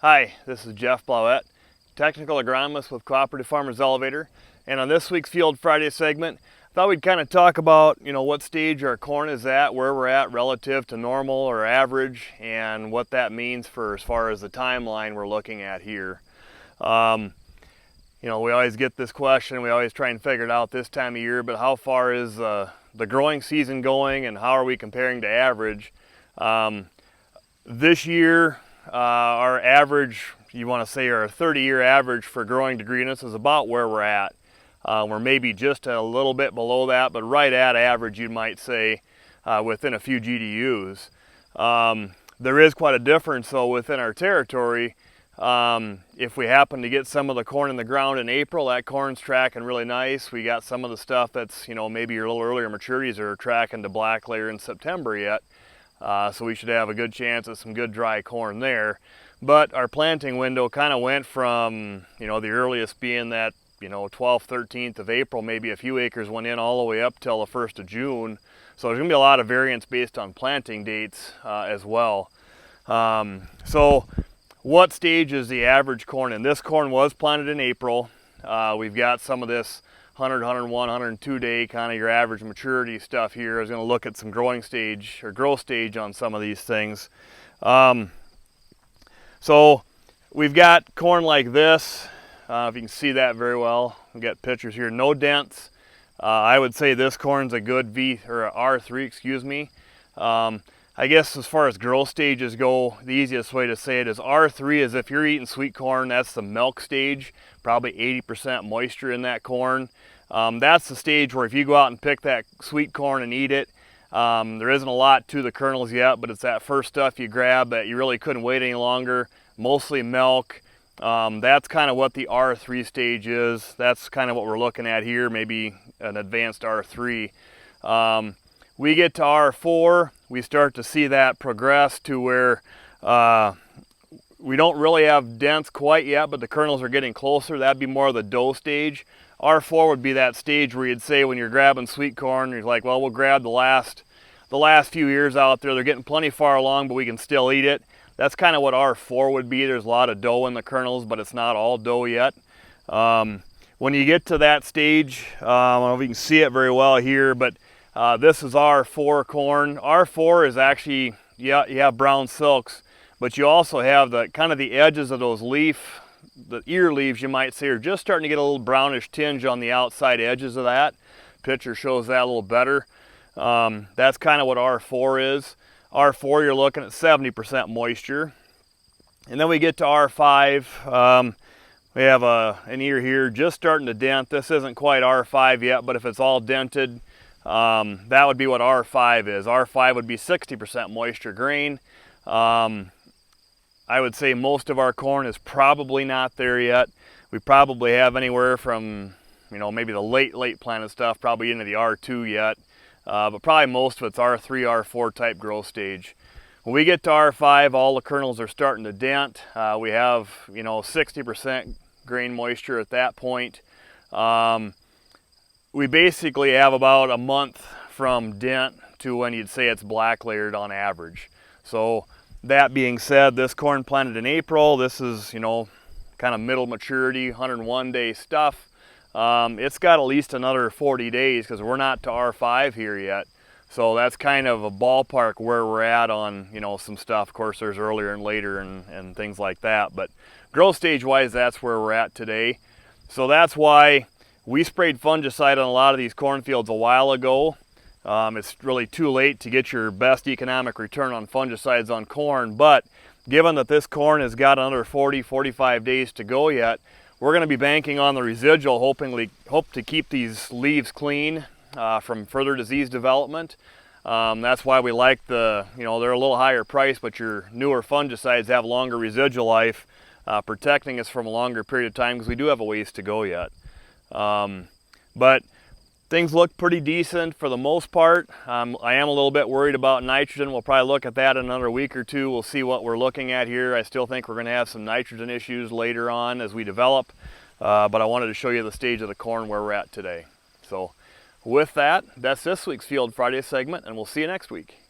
Hi, this is Jeff Blauette, technical agronomist with Cooperative Farmers Elevator, and on this week's Field Friday segment, I thought we'd kind of talk about, what stage our corn is at, where we're at relative to normal or average, and what that means for as far as the timeline we're looking at here. We always get this question, we always try and figure it out this time of year, but how far is the growing season going and how are we comparing to average? This year, our average, you want to say our 30-year average for growing degreenness is about where we're at. We're maybe just a little bit below that, but right at average, you might say, within a few GDUs. There is quite a difference, though, within our territory. If we happen to get some of the corn in the ground in April, that corn's tracking really nice. We got some of the stuff that's, maybe your little earlier maturities are tracking to black layer in September yet. So we should have a good chance of some good dry corn there. But our planting window kind of went from, the earliest being that, 12th, 13th of April, maybe a few acres went in all the way up till the 1st of June. So there's going to be a lot of variance based on planting dates as well. So what stage is the average corn in? This corn was planted in April. We've got some of this 100, 101, 102 day kind of your average maturity stuff here. I was going to look at some growth stage on some of these things. So we've got corn like this. If you can see that very well, we've got pictures here. No dents. I would say this corn's a good R3, excuse me. I guess as far as growth stages go, the easiest way to say it is R3 is if you're eating sweet corn, that's the milk stage, probably 80% moisture in that corn. That's the stage where if you go out and pick that sweet corn and eat it, there isn't a lot to the kernels yet, but it's that first stuff you grab that you really couldn't wait any longer, mostly milk. That's kind of what the R3 stage is. That's kind of what we're looking at here, maybe an advanced R3. We get to R4, we start to see that progress to where we don't really have dents quite yet, but the kernels are getting closer. That'd be more of the dough stage. R4 would be that stage where you'd say when you're grabbing sweet corn, you're like, well, we'll grab the last few ears out there. They're getting plenty far along, but we can still eat it. That's kind of what R4 would be. There's a lot of dough in the kernels, but it's not all dough yet. When you get to that stage, I don't know if you can see it very well here, but this is R4 corn. R4 is actually, you have brown silks, but you also have the kind of the edges of those the ear leaves, you might say, are just starting to get a little brownish tinge on the outside edges of that. Picture shows that a little better. That's kind of what R4 is. R4, you're looking at 70% moisture. And then we get to R5. We have an ear here just starting to dent. This isn't quite R5 yet, but if it's all dented, that would be what R5 is. R5 would be 60% moisture grain. I would say most of our corn is probably not there yet. We probably have anywhere from, maybe the late planted stuff, probably into the R2 yet. But probably most of it's R3, R4 type growth stage. When we get to R5, all the kernels are starting to dent. We have, 60% grain moisture at that point. We basically have about a month from dent to when you'd say it's black layered on average. So that being said, this corn planted in April, this is, kind of middle maturity, 101 day stuff. It's got at least another 40 days because we're not to R5 here yet. So that's kind of a ballpark where we're at on, some stuff. Of course, there's earlier and later and things like that. But growth stage wise, that's where we're at today. So that's why we sprayed fungicide on a lot of these cornfields a while ago. It's really too late to get your best economic return on fungicides on corn, but given that this corn has got another 40-45 days to go yet, we're going to be banking on the residual, hope to keep these leaves clean from further disease development. That's why we like they're a little higher price, but your newer fungicides have longer residual life, protecting us from a longer period of time because we do have a ways to go yet. But things look pretty decent for the most part. I am a little bit worried about nitrogen. We'll probably look at that in another week or two. We'll see what we're looking at here. I still think we're going to have some nitrogen issues later on as we develop, but I wanted to show you the stage of the corn where we're at today. So with that, that's this week's Field Friday segment, and we'll see you next week.